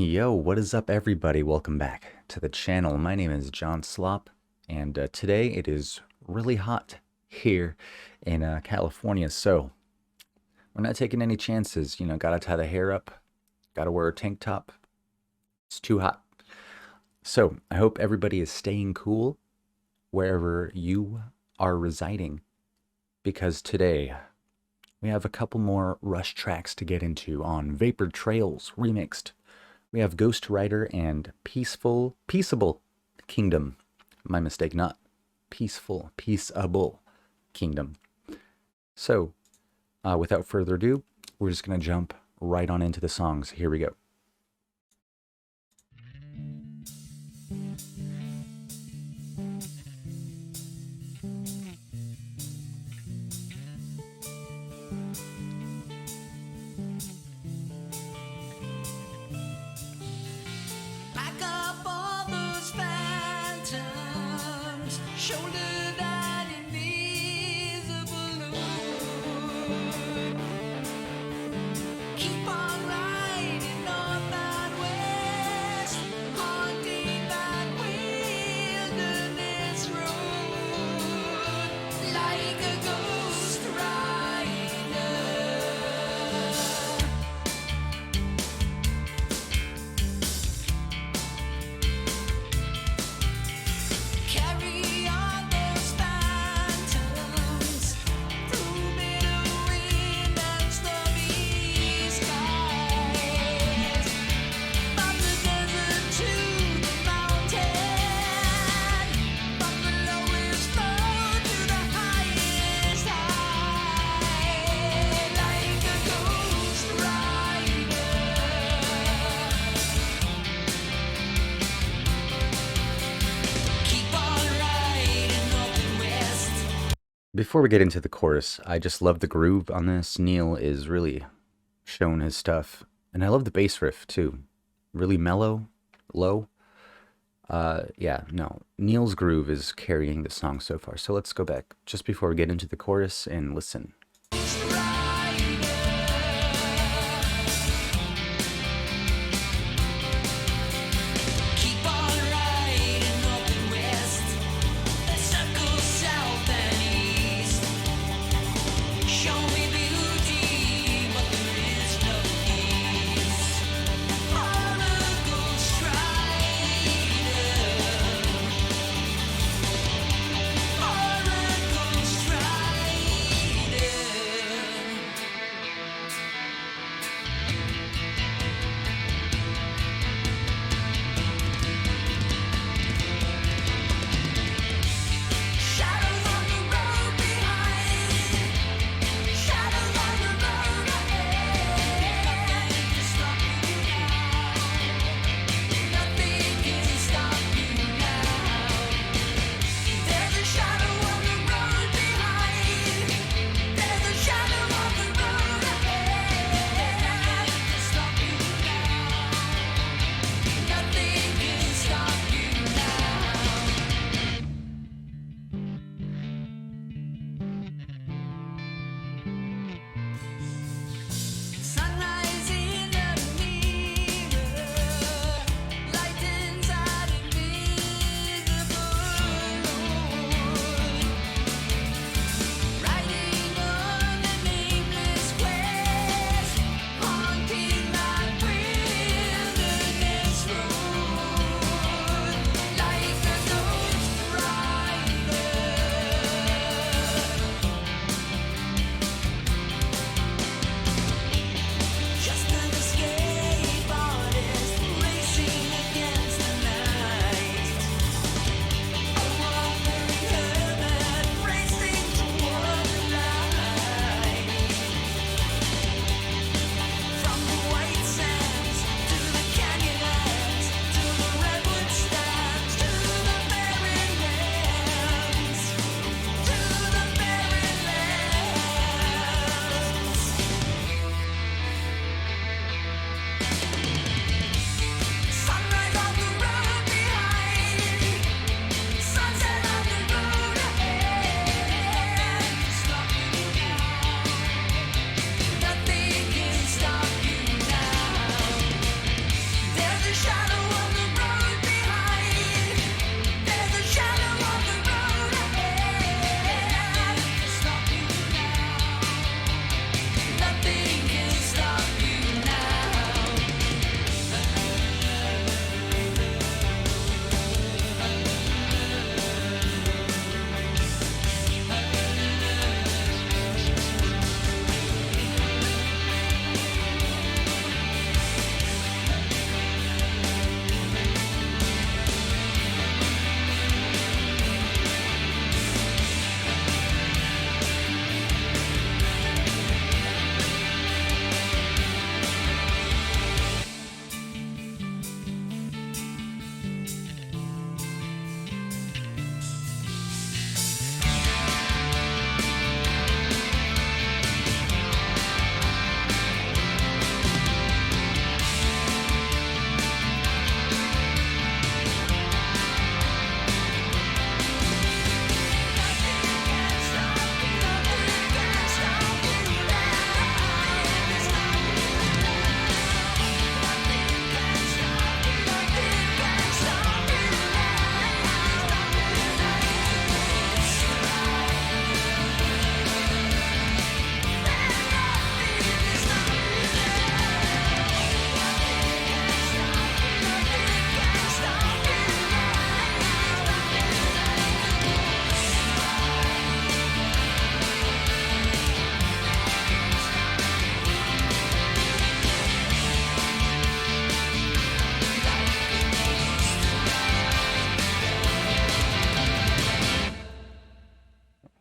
Yo, what is up everybody? Welcome back to the channel. My name is John Slop, and today it is really hot here in California, so we're not taking any chances. Gotta tie the hair up, gotta wear a tank top. It's too hot. So I hope everybody is staying cool wherever you are residing, because today we have a couple more Rush tracks to get into on Vapor Trails Remixed. We have Ghost Rider and Peaceable Kingdom. My mistake, not Peaceable Kingdom. So, without further ado, we're just going to jump right on into the songs. Here we go. Shoulder that invisible load. Keep on riding north and west, haunting that wilderness road, like a ghost rider. Carry Before we get into the chorus, I just love the groove on this. Neil is really showing his stuff. And I love the bass riff too. Really mellow, low. Neil's groove is carrying the song so far. So let's go back just before we get into the chorus and listen.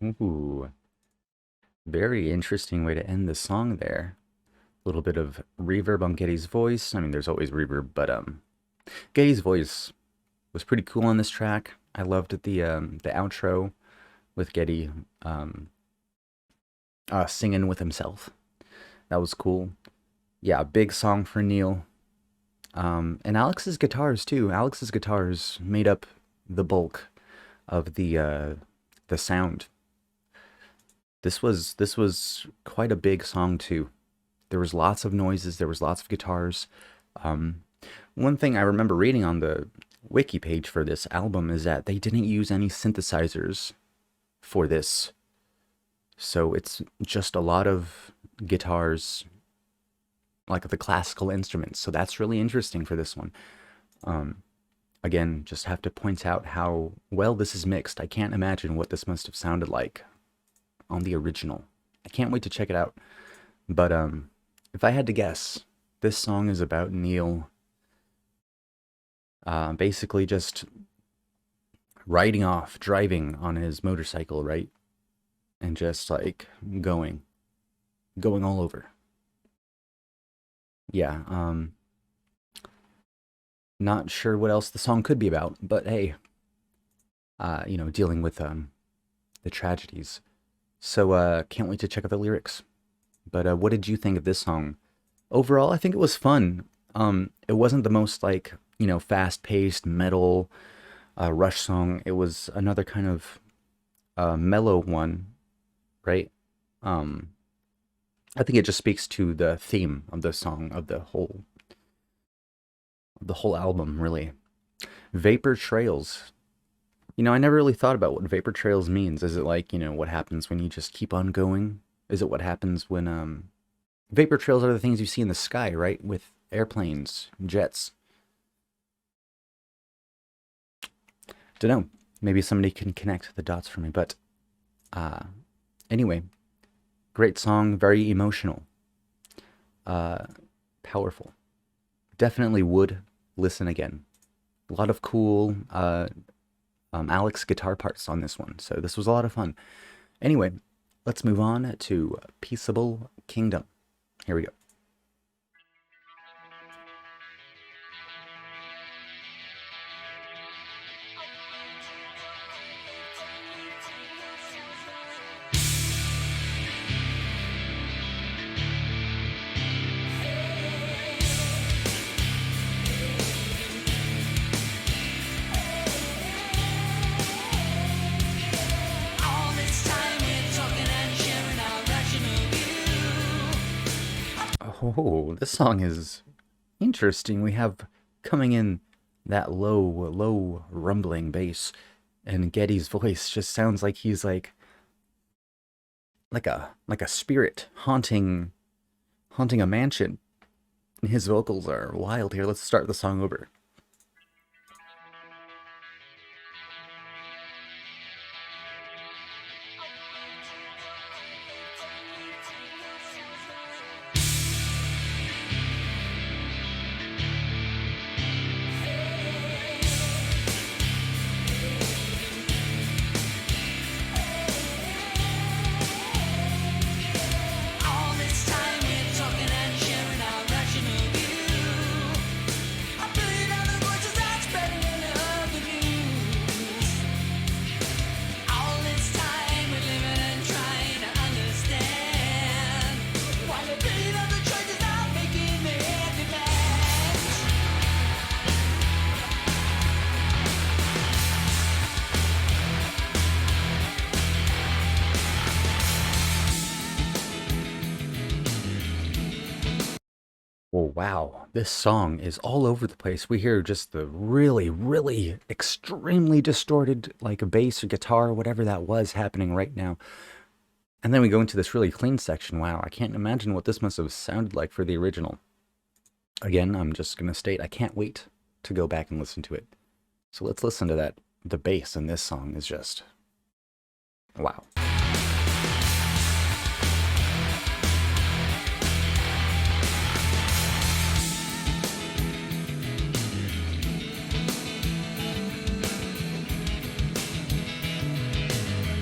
Ooh, very interesting way to end the song there. A little bit of reverb on Getty's voice. I mean, there's always reverb, but Getty's voice was pretty cool on this track. I loved the outro with Getty singing with himself. That was cool. Yeah, big song for Neil. And Alex's guitars too. Alex's guitars made up the bulk of the sound. This was quite a big song too. There was lots of noises. There was lots of guitars. One thing I remember reading on the wiki page for this album is that they didn't use any synthesizers for this. So it's just a lot of guitars, like the classical instruments. So that's really interesting for this one. Again, just have to point out how well this is mixed. I can't imagine what this must have sounded like on the original. I can't wait to check it out. But if I had to guess, this song is about Neil basically just riding off, driving on his motorcycle, right? And just like going all over. Yeah, not sure what else the song could be about, but hey, dealing with the tragedies. So can't wait to check out the lyrics. But what did you think of this song? Overall, I think it was fun. It wasn't the most like, fast-paced metal Rush song. It was another kind of mellow one, right? I think it just speaks to the theme of the song, of the whole album, really. Vapor Trails. I never really thought about what vapor trails means. Is it like, what happens when you just keep on going? Is it what happens when vapor trails are the things you see in the sky, right? With airplanes, jets. Don't know. Maybe somebody can connect the dots for me, but anyway, great song, very emotional. Powerful. Definitely would listen again. A lot of cool Alex guitar parts on this one, so this was a lot of fun. Anyway, let's move on to Peaceable Kingdom. Here we go. All this time we're talking and sharing our rational view. Oh, this song is interesting. We have coming in that low rumbling bass, and Getty's voice just sounds like he's like a spirit haunting a mansion. And his vocals are wild here. Let's start the song over. All this time we're talking and sharing our rational view. I believe all the voices that's spreading of the news. All this time we're living and trying to understand why the pain of the choices are making their demands. Well, wow, this song is all over the place. We hear just the really extremely distorted, like bass or guitar, whatever that was happening right now. And then we go into this really clean section. Wow, I can't imagine what this must have sounded like for the original. Again, I'm just going to state I can't wait to go back and listen to it. So let's listen to that. The bass in this song is just wow.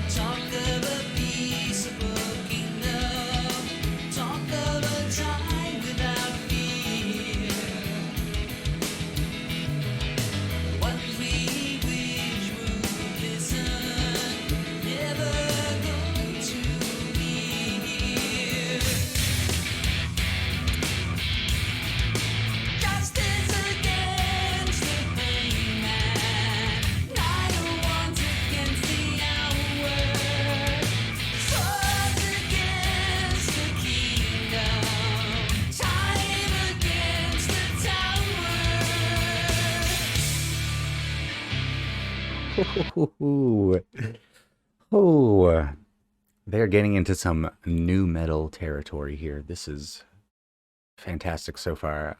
Talk about Ooh. Oh, they're getting into some new metal territory here. This is fantastic so far.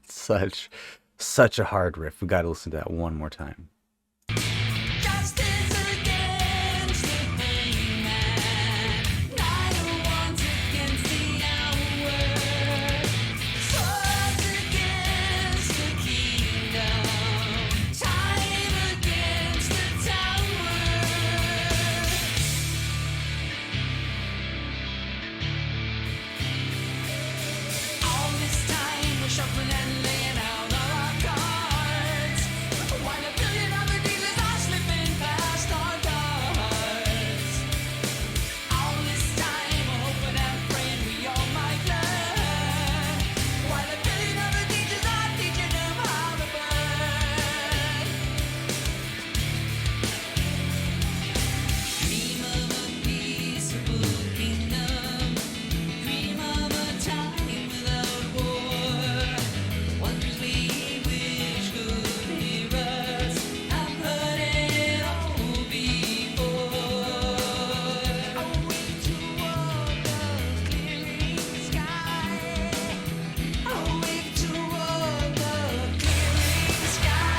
Such, such a hard riff. We got to listen to that one more time. Justice against the hangman, neither one's against the hour. Swords against the kingdom, time against the tower. All this time we're shuffling and laying out all our cards, while a billion other dealers are slipping past our guards. All this time we're hoping and praying we all might learn, while a billion other teachers are teaching them how to burn. Dream of a peaceable kingdom, dream of a time without war. Ones we wish could hear us have heard it all before. Away toward the clearing sky. Away toward the clearing sky.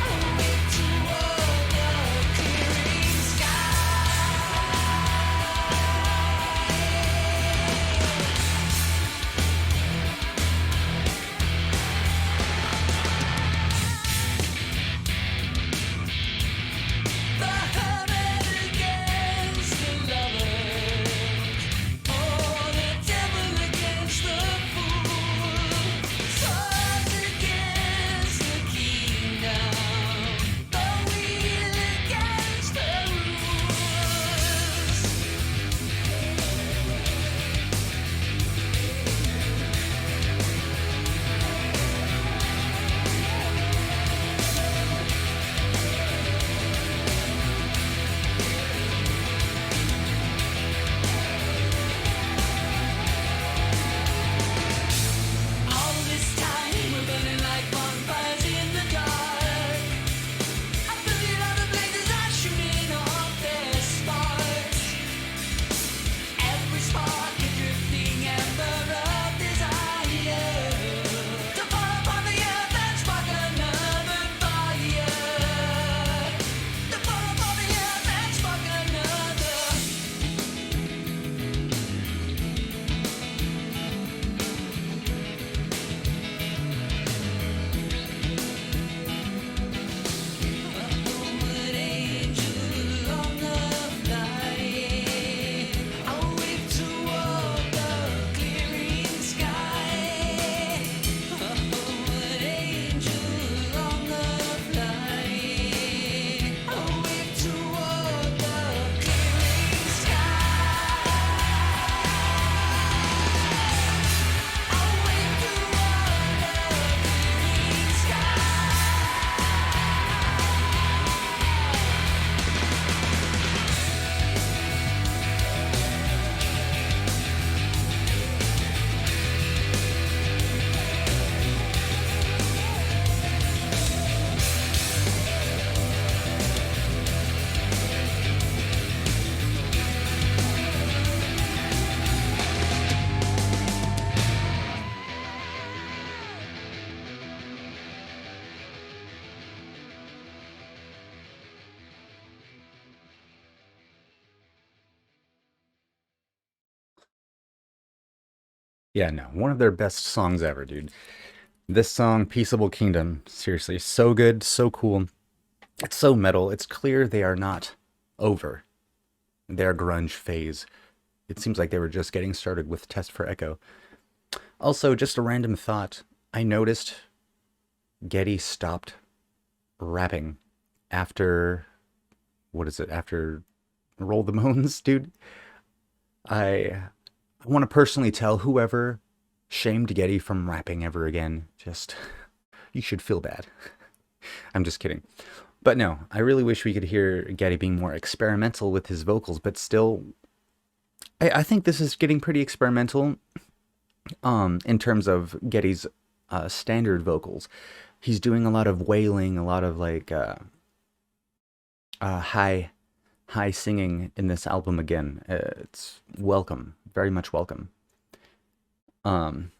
Away toward the clearing The hermit against the lovers, oh, the devil against the fool. Swords against the kingdom, the wheel against the rules. All this time we're burning like bonfires in the dark. A billion other blazes are shooting off their sparks. Every spark a drifting ember of desire to fall upon the earth and spark another fire. To fall upon the earth and spark another. Homeward angel on the flight, I'll wave toward the clearing sky. Homeward angel on the flight, I'll wave toward the clearing sky. I'll wave toward the clearing sky. Yeah, no, one of their best songs ever, dude. This song, Peaceable Kingdom, seriously, so good, so cool. It's so metal. It's clear they are not over their grunge phase. It seems like they were just getting started with Test for Echo. Also, just a random thought. I noticed Getty stopped rapping after, what is it, after Roll the Moans, dude? I want to personally tell whoever shamed Getty from rapping ever again, just, you should feel bad. I'm just kidding. But no, I really wish we could hear Getty being more experimental with his vocals, but still I think this is getting pretty experimental in terms of Getty's standard vocals. He's doing a lot of wailing, a lot of like high singing in this album again. It's welcome, very much welcome. Um,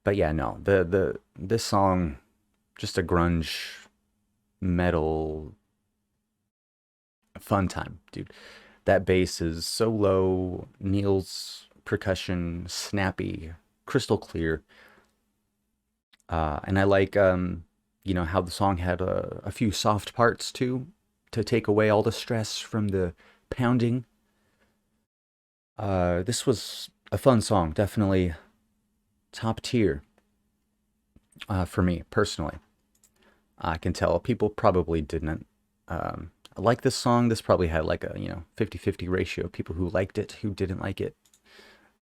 but yeah, no, the this song, just a grunge metal fun time, dude. That bass is so low. Neil's percussion snappy, crystal clear. And I like how the song had a few soft parts too, to take away all the stress from the pounding. This was a fun song, definitely top tier for me personally. I can tell people probably didn't like this song. This probably had like a 50-50 ratio of people who liked it, who didn't like it.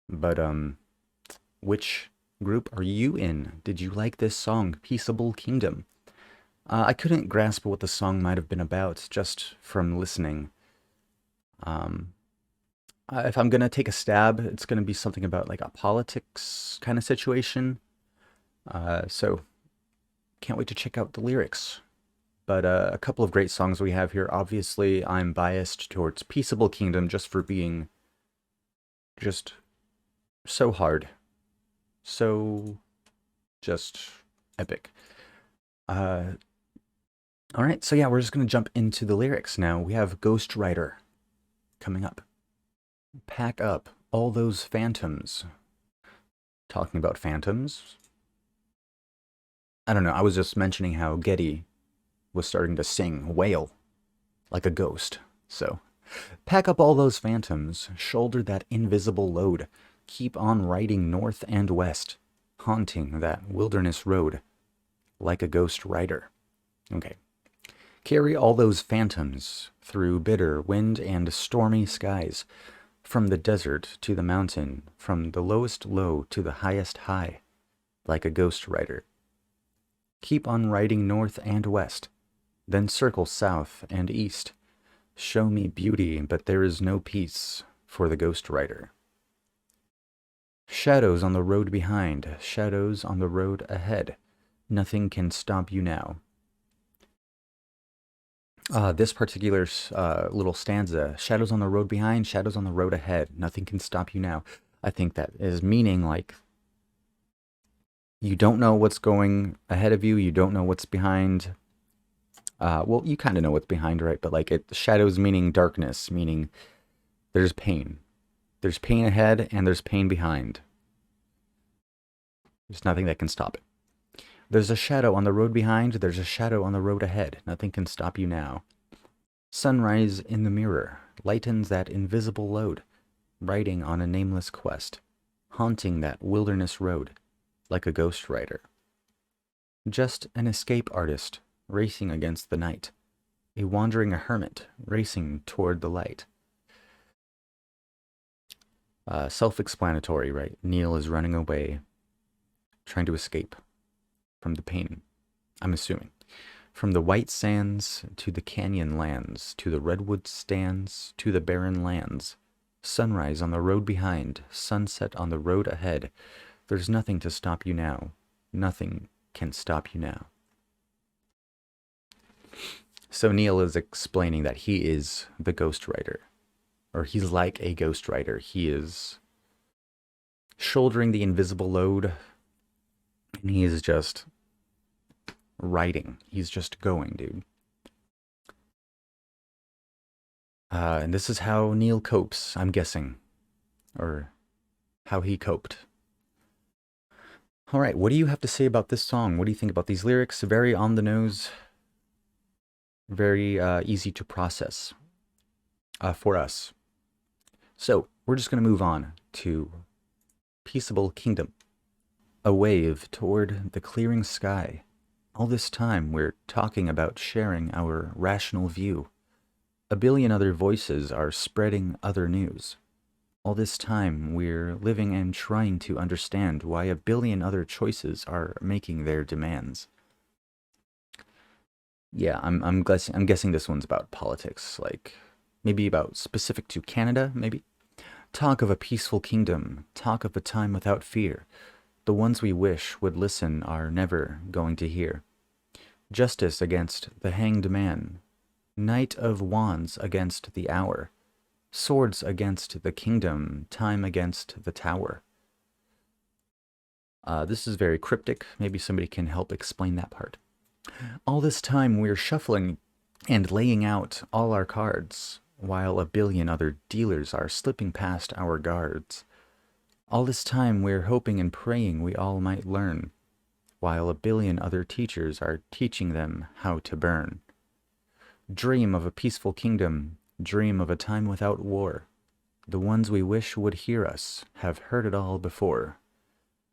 But which group are you in? Did you like this song, Peaceable Kingdom? I couldn't grasp what the song might have been about just from listening. Um, if I'm gonna take a stab, it's gonna be something about like a politics kind of situation. So can't wait to check out the lyrics. But a couple of great songs we have here. Obviously, I'm biased towards Peaceable Kingdom just for being just so hard, so just epic. Uh, all right, so yeah, we're just gonna jump into the lyrics now. We have Ghost Rider coming up. Pack up all those phantoms. Talking about phantoms. I don't know, I was just mentioning how Getty was starting to sing wail like a ghost. So, pack up all those phantoms, shoulder that invisible load, keep on riding north and west, haunting that wilderness road like a ghost rider. Okay. Carry all those phantoms through bitter wind and stormy skies, from the desert to the mountain, from the lowest low to the highest high, like a ghost rider. Keep on riding north and west, then circle south and east. Show me beauty, but there is no peace for the ghost rider. Shadows on the road behind, shadows on the road ahead. Nothing can stop you now. This particular little stanza, shadows on the road behind, shadows on the road ahead. Nothing can stop you now. I think that is meaning like you don't know what's going ahead of you. You don't know what's behind. Well, you kind of know what's behind, right? But like shadows meaning darkness, meaning there's pain. There's pain ahead and there's pain behind. There's nothing that can stop it. There's a shadow on the road behind, there's a shadow on the road ahead. Nothing can stop you now. Sunrise in the mirror lightens that invisible load, riding on a nameless quest, haunting that wilderness road like a ghost rider. Just an escape artist racing against the night, a wandering hermit racing toward the light. Self-explanatory, right? Neil is running away, trying to escape from the pain, I'm assuming. From the white sands to the canyon lands, to the redwood stands, to the barren lands. Sunrise on the road behind, sunset on the road ahead. There's nothing to stop you now. Nothing can stop you now. So Neil is explaining that he is the ghost rider, or he's like a ghost rider. He is shouldering the invisible load, and he is just riding. He's just going, dude. And this is how Neil copes, I'm guessing, or how he coped. All right, what do you have to say about this song? What do you think about these lyrics? Very on the nose, very easy to process for us. So we're just going to move on to Peaceable Kingdom. A wave toward the clearing sky. All this time we're talking about sharing our rational view. A billion other voices are spreading other news. All this time we're living and trying to understand why a billion other choices are making their demands. Yeah, I'm guessing this one's about politics, like maybe about specific to Canada, maybe. Talk of a peaceful kingdom, talk of a time without fear. The ones we wish would listen are never going to hear. Justice against the hanged man, Knight of Wands against the hour, swords against the kingdom, time against the tower. This is very cryptic. Maybe somebody can help explain that part. All this time we're shuffling and laying out all our cards, while a billion other dealers are slipping past our guards. All this time we're hoping and praying we all might learn, while a billion other teachers are teaching them how to burn. Dream of a peaceful kingdom, dream of a time without war. The ones we wish would hear us have heard it all before.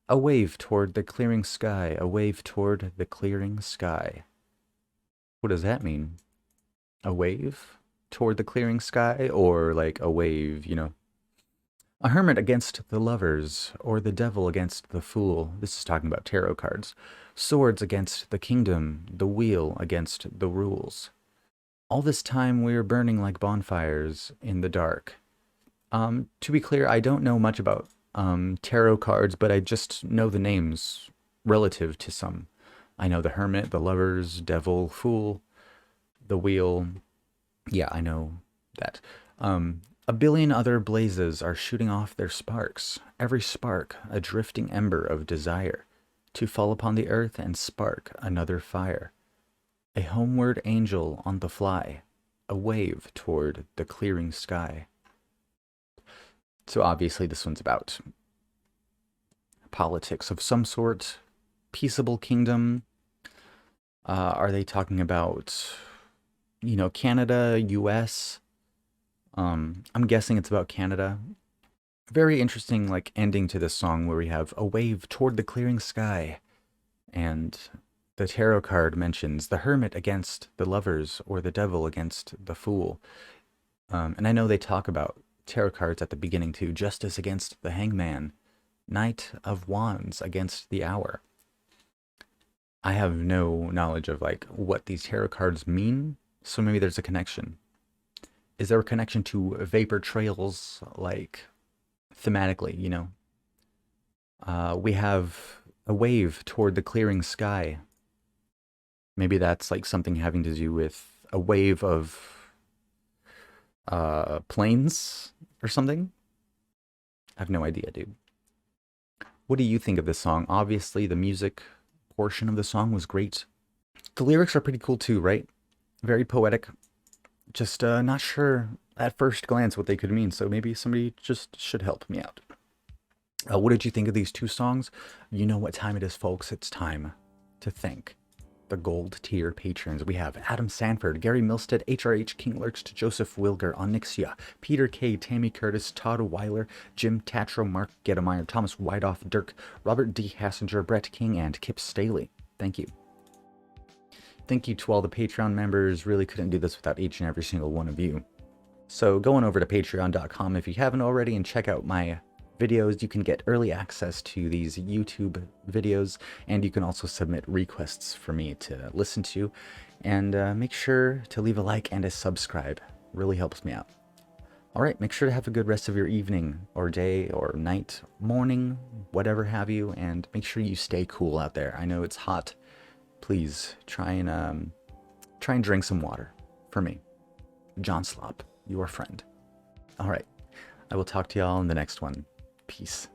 A wave toward the clearing sky, a wave toward the clearing sky. What does that mean? A wave toward the clearing sky, or like a wave, you know? A hermit against the lovers, or the devil against the fool. This is talking about tarot cards. Swords against the kingdom, the wheel against the rules. All this time we're burning like bonfires in the dark. To be clear, I don't know much about tarot cards, but I just know the names relative to some. I know the hermit, the lovers, devil, fool, the wheel. Yeah, I know that. A billion other blazes are shooting off their sparks, every spark a drifting ember of desire, to fall upon the earth and spark another fire. A homeward angel on the fly, a wave toward the clearing sky. So obviously this one's about politics of some sort. Peaceable kingdom. Are they talking about, you know, Canada, US? I'm guessing it's about Canada. Very interesting, like, ending to this song where we have a wave toward the clearing sky. And the tarot card mentions the hermit against the lovers, or the devil against the fool. And I know they talk about tarot cards at the beginning too. Justice against the hangman, Knight of Wands against the hour. I have no knowledge of like what these tarot cards mean, so maybe there's a connection. Is there a connection to vapor trails, like thematically, you know? We have a wave toward the clearing sky. Maybe that's like something having to do with a wave of planes or something. I have no idea, dude. What do you think of this song? Obviously, the music portion of the song was great. The lyrics are pretty cool too, right? Very poetic. Just not sure at first glance what they could mean, so maybe somebody just should help me out. What did you think of these two songs? You know what time it is, folks. It's time to thank the gold tier patrons. We have Adam Sanford, Gary Milstead, HRH, King Lurks, Joseph Wilger, Onyxia, Peter K, Tammy Curtis, Todd Weiler, Jim Tatro, Mark Gettemeyer, Thomas Whiteoff, Dirk, Robert D. Hassinger, Brett King, and Kip Staley. Thank you. Thank you to all the Patreon members. Really couldn't do this without each and every single one of you. So go on over to patreon.com if you haven't already and check out my videos. You can get early access to these YouTube videos, and you can also submit requests for me to listen to. And make sure to leave a like and a subscribe. Really helps me out. All right, make sure to have a good rest of your evening or day or night, morning, whatever have you, and make sure you stay cool out there. I know it's hot. Please try and drink some water for me. John Slop, your friend. All right, I will talk to y'all in the next one. Peace.